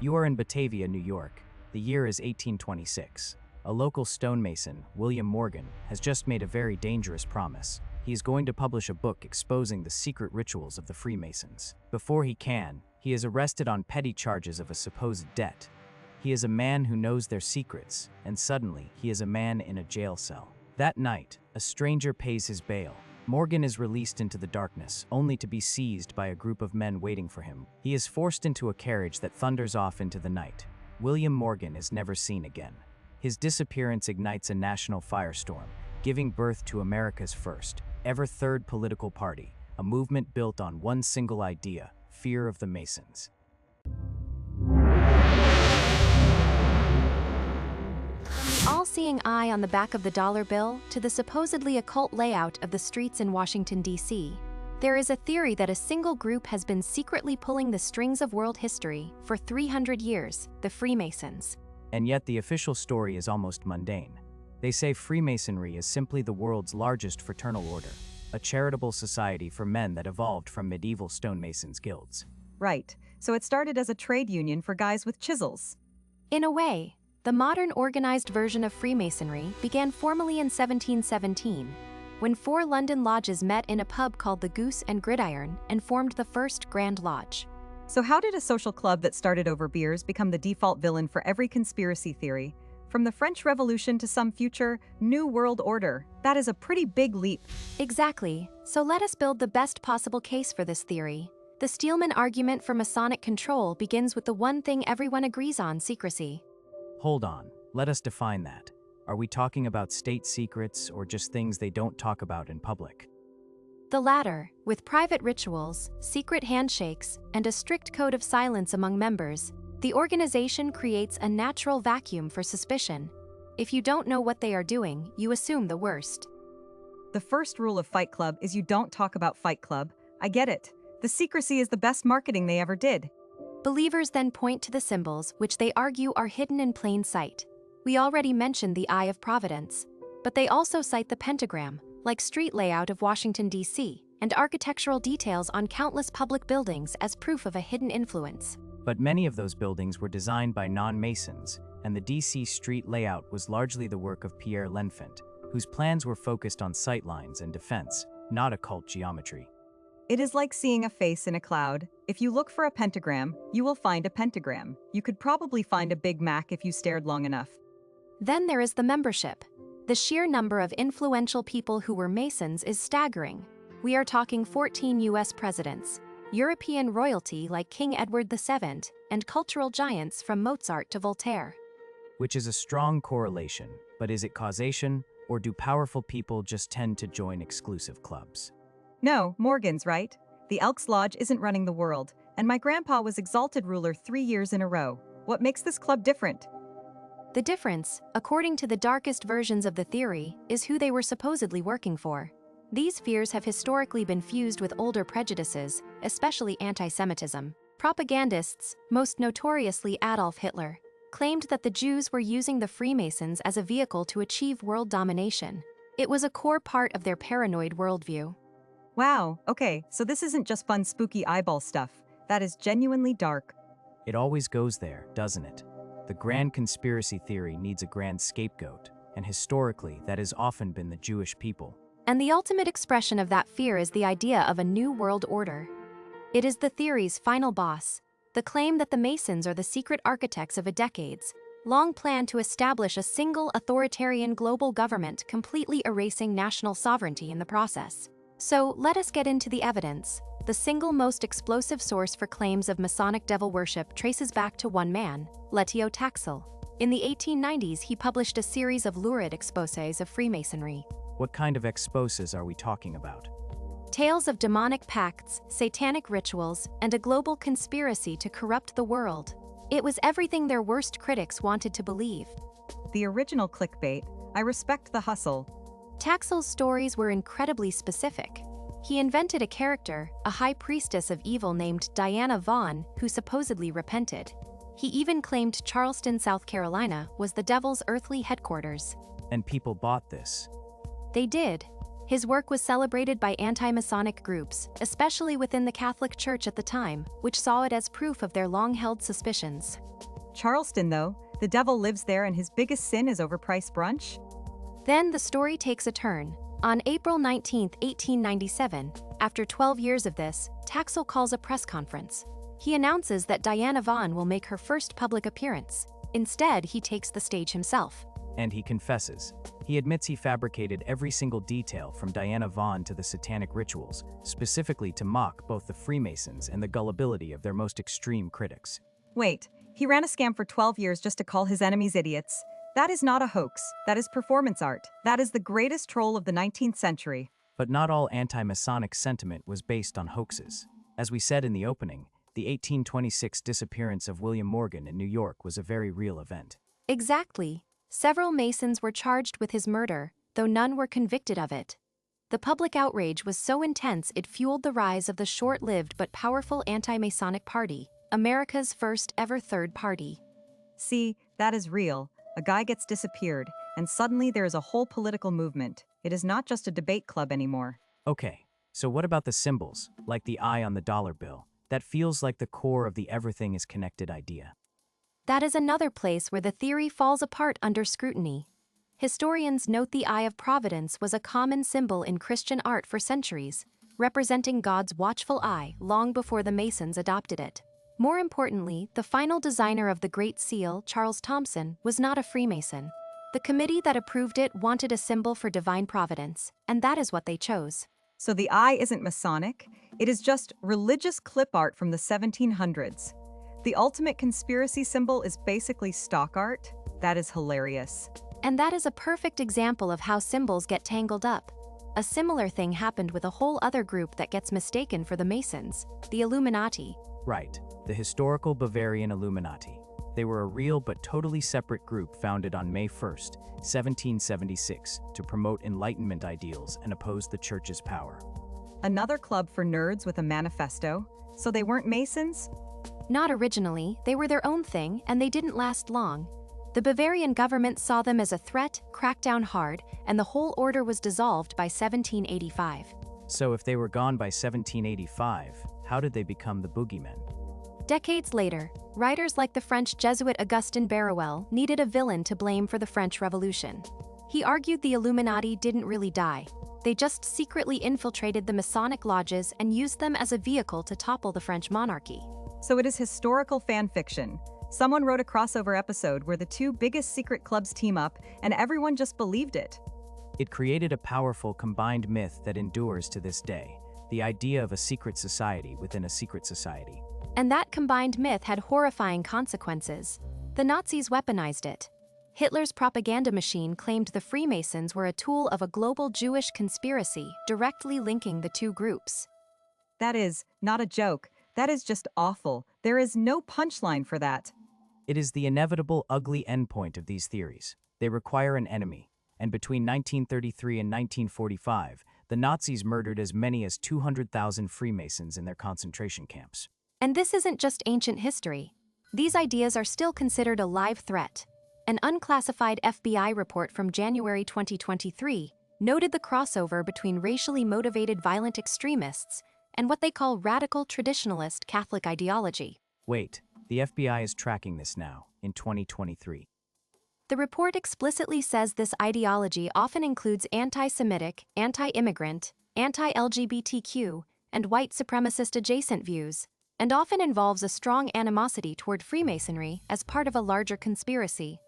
You are in Batavia, New York. The year is 1826. A local stonemason, William Morgan, has just made a very dangerous promise. He is going to publish a book exposing the secret rituals of the Freemasons. Before he can, he is arrested on petty charges of a supposed debt. He is a man who knows their secrets, and suddenly he is a man in a jail cell. That night, a stranger pays his bail. Morgan is released into the darkness, only to be seized by a group of men waiting for him. He is forced into a carriage that thunders off into the night. William Morgan is never seen again. His disappearance ignites a national firestorm, giving birth to America's first, ever third political party, a movement built on one single idea: fear of the Masons. All-seeing eye on the back of the dollar bill to the supposedly occult layout of the streets in Washington, D.C. There is a theory that a single group has been secretly pulling the strings of world history for 300 years, the Freemasons. And yet the official story is almost mundane. They say Freemasonry is simply the world's largest fraternal order, a charitable society for men that evolved from medieval stonemasons' guilds. Right, so it started as a trade union for guys with chisels. In a way, the modern organized version of Freemasonry began formally in 1717, when 4 London lodges met in a pub called the Goose and Gridiron and formed the first Grand Lodge. So how did a social club that started over beers become the default villain for every conspiracy theory? From the French Revolution to some future New World Order, that is a pretty big leap. Exactly, so let us build the best possible case for this theory. The Steelman argument for Masonic control begins with the one thing everyone agrees on: secrecy. Hold on, let us define that. Are we talking about state secrets or just things they don't talk about in public? The latter, with private rituals, secret handshakes, and a strict code of silence among members, the organization creates a natural vacuum for suspicion. If you don't know what they are doing, you assume the worst. The first rule of Fight Club is you don't talk about Fight Club. I get it. The secrecy is the best marketing they ever did. Believers then point to the symbols, which they argue are hidden in plain sight. We already mentioned the Eye of Providence, but they also cite the pentagram, like street layout of Washington, D.C., and architectural details on countless public buildings as proof of a hidden influence. But many of those buildings were designed by non-Masons, and the D.C. street layout was largely the work of Pierre L'Enfant, whose plans were focused on sightlines and defense, not occult geometry. It is like seeing a face in a cloud. If you look for a pentagram, you will find a pentagram. You could probably find a Big Mac if you stared long enough. Then there is the membership. The sheer number of influential people who were Masons is staggering. We are talking 14 U.S. presidents, European royalty like King Edward VII, and cultural giants from Mozart to Voltaire. Which is a strong correlation, but is it causation, or do powerful people just tend to join exclusive clubs? No, Morgan's right. The Elks Lodge isn't running the world, and my grandpa was exalted ruler 3 years in a row. What makes this club different? The difference, according to the darkest versions of the theory, is who they were supposedly working for. These fears have historically been fused with older prejudices, especially anti-Semitism. Propagandists, most notoriously Adolf Hitler, claimed that the Jews were using the Freemasons as a vehicle to achieve world domination. It was a core part of their paranoid worldview. Wow, okay, so this isn't just fun spooky eyeball stuff. That is genuinely dark. It always goes there, doesn't it? The grand conspiracy theory needs a grand scapegoat, and historically that has often been the Jewish people. And the ultimate expression of that fear is the idea of a new world order. It is the theory's final boss, the claim that the Masons are the secret architects of a decades-long plan to establish a single authoritarian global government, completely erasing national sovereignty in the process. So, let us get into the evidence. The single most explosive source for claims of Masonic devil worship traces back to one man, Letio Taxil. In the 1890s, he published a series of lurid exposés of Freemasonry. What kind of exposes are we talking about? Tales of demonic pacts, satanic rituals, and a global conspiracy to corrupt the world. It was everything their worst critics wanted to believe. The original clickbait. I respect the hustle. Taxil's stories were incredibly specific. He invented a character, a high priestess of evil named Diana Vaughn, who supposedly repented. He even claimed Charleston, South Carolina, was the devil's earthly headquarters. And people bought this. They did. His work was celebrated by anti-Masonic groups, especially within the Catholic Church at the time, which saw it as proof of their long-held suspicions. Charleston, though, the devil lives there and his biggest sin is overpriced brunch? Then the story takes a turn. On April 19, 1897, after 12 years of this, Taxil calls a press conference. He announces that Diana Vaughan will make her first public appearance. Instead, he takes the stage himself. And he confesses. He admits he fabricated every single detail from Diana Vaughan to the Satanic rituals, specifically to mock both the Freemasons and the gullibility of their most extreme critics. Wait, he ran a scam for 12 years just to call his enemies idiots? That is not a hoax. That is performance art. That is the greatest troll of the 19th century. But not all anti-Masonic sentiment was based on hoaxes. As we said in the opening, the 1826 disappearance of William Morgan in New York was a very real event. Exactly. Several Masons were charged with his murder, though none were convicted of it. The public outrage was so intense it fueled the rise of the short-lived but powerful anti-Masonic party, America's first ever third party. See, that is real. A guy gets disappeared, and suddenly there is a whole political movement. It is not just a debate club anymore. Okay, so what about the symbols, like the eye on the dollar bill? That feels like the core of the everything is connected idea. That is another place where the theory falls apart under scrutiny. Historians note the Eye of Providence was a common symbol in Christian art for centuries, representing God's watchful eye long before the Masons adopted it. More importantly, the final designer of the Great Seal, Charles Thomson, was not a Freemason. The committee that approved it wanted a symbol for divine providence, and that is what they chose. So the eye isn't Masonic, it is just religious clip art from the 1700s. The ultimate conspiracy symbol is basically stock art? That is hilarious. And that is a perfect example of how symbols get tangled up. A similar thing happened with a whole other group that gets mistaken for the Masons, the Illuminati. Right, the historical Bavarian Illuminati. They were a real but totally separate group founded on May 1st, 1776, to promote Enlightenment ideals and oppose the Church's power. Another club for nerds with a manifesto? So they weren't Masons? Not originally, they were their own thing, and they didn't last long. The Bavarian government saw them as a threat, cracked down hard, and the whole order was dissolved by 1785. So if they were gone by 1785, how did they become the boogeymen? Decades later, writers like the French Jesuit Augustin Barruel needed a villain to blame for the French Revolution. He argued the Illuminati didn't really die. They just secretly infiltrated the Masonic lodges and used them as a vehicle to topple the French monarchy. So it is historical fan fiction. Someone wrote a crossover episode where the two biggest secret clubs team up, and everyone just believed it. It created a powerful combined myth that endures to this day, the idea of a secret society within a secret society. And that combined myth had horrifying consequences. The Nazis weaponized it. Hitler's propaganda machine claimed the Freemasons were a tool of a global Jewish conspiracy, directly linking the two groups. That is not a joke. That is just awful. There is no punchline for that. It is the inevitable ugly endpoint of these theories. They require an enemy, and between 1933 and 1945, the Nazis murdered as many as 200,000 Freemasons in their concentration camps. And this isn't just ancient history. These ideas are still considered a live threat. An unclassified FBI report from January 2023 noted the crossover between racially motivated violent extremists and what they call radical traditionalist Catholic ideology. Wait, the FBI is tracking this now, in 2023. The report explicitly says this ideology often includes anti-Semitic, anti-immigrant, anti-LGBTQ, and white supremacist adjacent views, and often involves a strong animosity toward Freemasonry as part of a larger conspiracy.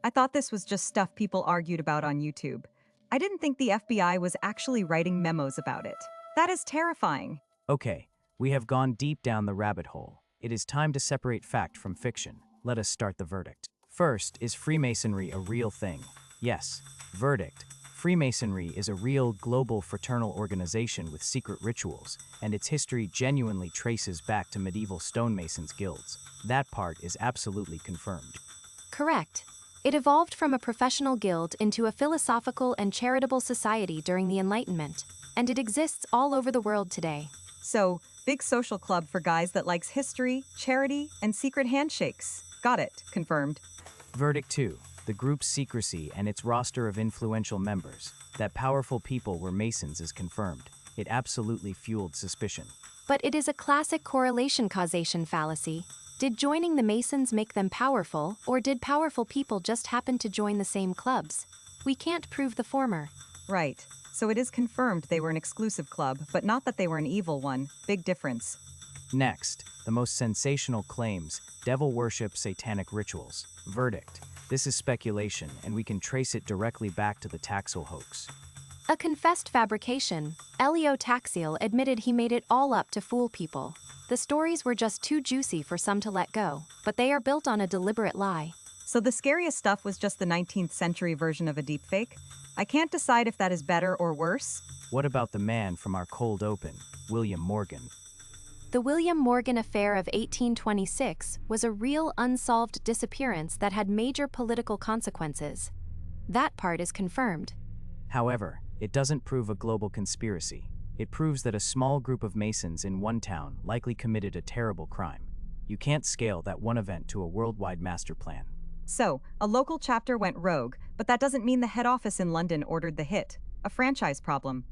I thought this was just stuff people argued about on YouTube. I didn't think the FBI was actually writing memos about it. That is terrifying. Okay, we have gone deep down the rabbit hole. It is time to separate fact from fiction. Let us start the verdict. First, is Freemasonry a real thing? Yes. Verdict: Freemasonry is a real global fraternal organization with secret rituals, and its history genuinely traces back to medieval stonemasons guilds. That part is absolutely confirmed. Correct. It evolved from a professional guild into a philosophical and charitable society during the Enlightenment, and it exists all over the world today. So, big social club for guys that likes history, charity, and secret handshakes. Got it. Confirmed. Verdict 2. The group's secrecy and its roster of influential members, that powerful people were Masons, is confirmed. It absolutely fueled suspicion. But it is a classic correlation-causation fallacy. Did joining the Masons make them powerful, or did powerful people just happen to join the same clubs? We can't prove the former. Right. So it is confirmed they were an exclusive club, but not that they were an evil one. Big difference. Next, the most sensational claims: devil worship, satanic rituals. Verdict: this is speculation, and we can trace it directly back to the Taxil hoax. A confessed fabrication. Taxil admitted he made it all up to fool people. The stories were just too juicy for some to let go, but they are built on a deliberate lie. So the scariest stuff was just the 19th century version of a deepfake? I can't decide if that is better or worse. What about the man from our cold open, William Morgan? The William Morgan affair of 1826 was a real unsolved disappearance that had major political consequences. That part is confirmed. However, it doesn't prove a global conspiracy. It proves that a small group of Masons in one town likely committed a terrible crime. You can't scale that one event to a worldwide master plan. So, a local chapter went rogue, but that doesn't mean the head office in London ordered the hit. A franchise problem.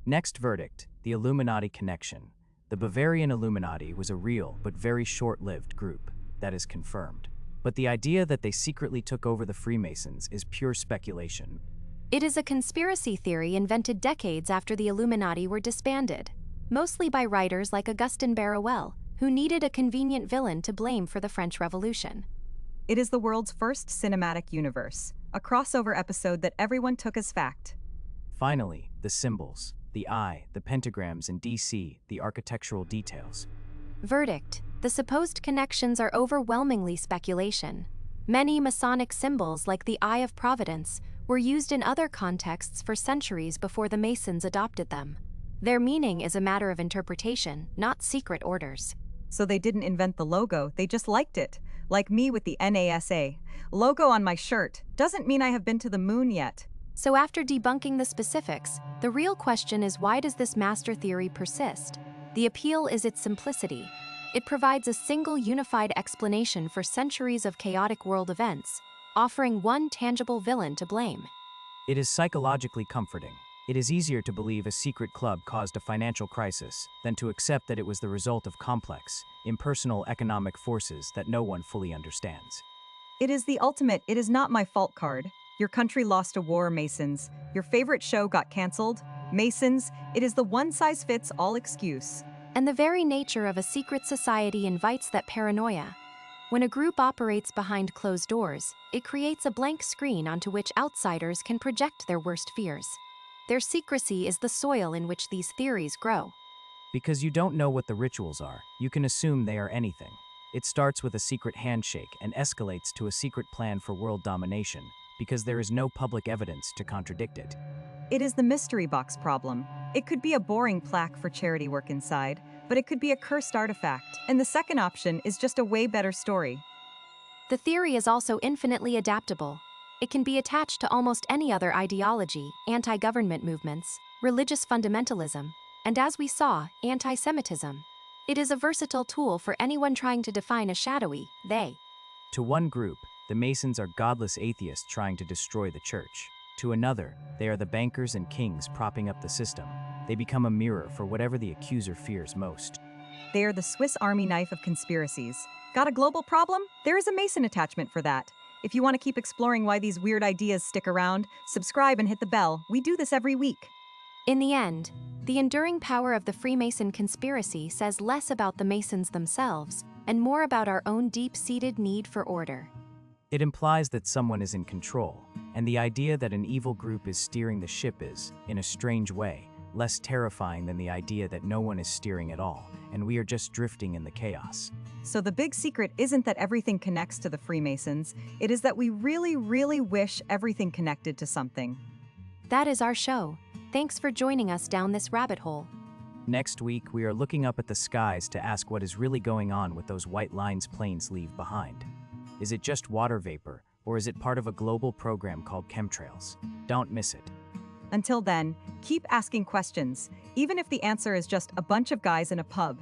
Next verdict: the Illuminati connection. The Bavarian Illuminati was a real but very short-lived group. That is confirmed. But the idea that they secretly took over the Freemasons is pure speculation. It is a conspiracy theory invented decades after the Illuminati were disbanded, mostly by writers like Augustin Barruel, who needed a convenient villain to blame for the French Revolution. It is the world's first cinematic universe, a crossover episode that everyone took as fact. Finally, the symbols: the eye, the pentagrams, and DC, the architectural details. Verdict: the supposed connections are overwhelmingly speculation. Many Masonic symbols, like the Eye of Providence, were used in other contexts for centuries before the Masons adopted them. Their meaning is a matter of interpretation, not secret orders. So they didn't invent the logo, they just liked it. Like me with the NASA. Logo on my shirt doesn't mean I have been to the moon yet. So after debunking the specifics, the real question is, why does this master theory persist? The appeal is its simplicity. It provides a single unified explanation for centuries of chaotic world events, offering one tangible villain to blame. It is psychologically comforting. It is easier to believe a secret club caused a financial crisis than to accept that it was the result of complex, impersonal economic forces that no one fully understands. It is the ultimate "it is not my fault" card. Your country lost a war, Masons. Your favorite show got canceled. Masons, it is the one-size-fits-all excuse. And the very nature of a secret society invites that paranoia. When a group operates behind closed doors, it creates a blank screen onto which outsiders can project their worst fears. Their secrecy is the soil in which these theories grow. Because you don't know what the rituals are, you can assume they are anything. It starts with a secret handshake and escalates to a secret plan for world domination, because there is no public evidence to contradict it. It is the mystery box problem. It could be a boring plaque for charity work inside, but it could be a cursed artifact, and the second option is just a way better story. The theory is also infinitely adaptable. It can be attached to almost any other ideology: anti-government movements, religious fundamentalism, and as we saw, anti-Semitism. It is a versatile tool for anyone trying to define a shadowy they. To one group, the Masons are godless atheists trying to destroy the church. To another, they are the bankers and kings propping up the system. They become a mirror for whatever the accuser fears most. They are the Swiss Army knife of conspiracies. Got a global problem? There is a Mason attachment for that. If you want to keep exploring why these weird ideas stick around, subscribe and hit the bell. We do this every week. In the end, the enduring power of the Freemason conspiracy says less about the Masons themselves and more about our own deep-seated need for order. It implies that someone is in control, and the idea that an evil group is steering the ship is, in a strange way, less terrifying than the idea that no one is steering at all, and we are just drifting in the chaos. So the big secret isn't that everything connects to the Freemasons, it is that we really, really wish everything connected to something. That is our show. Thanks for joining us down this rabbit hole. Next week, we are looking up at the skies to ask what is really going on with those white lines planes leave behind. Is it just water vapor, or is it part of a global program called chemtrails? Don't miss it. Until then, keep asking questions, even if the answer is just a bunch of guys in a pub.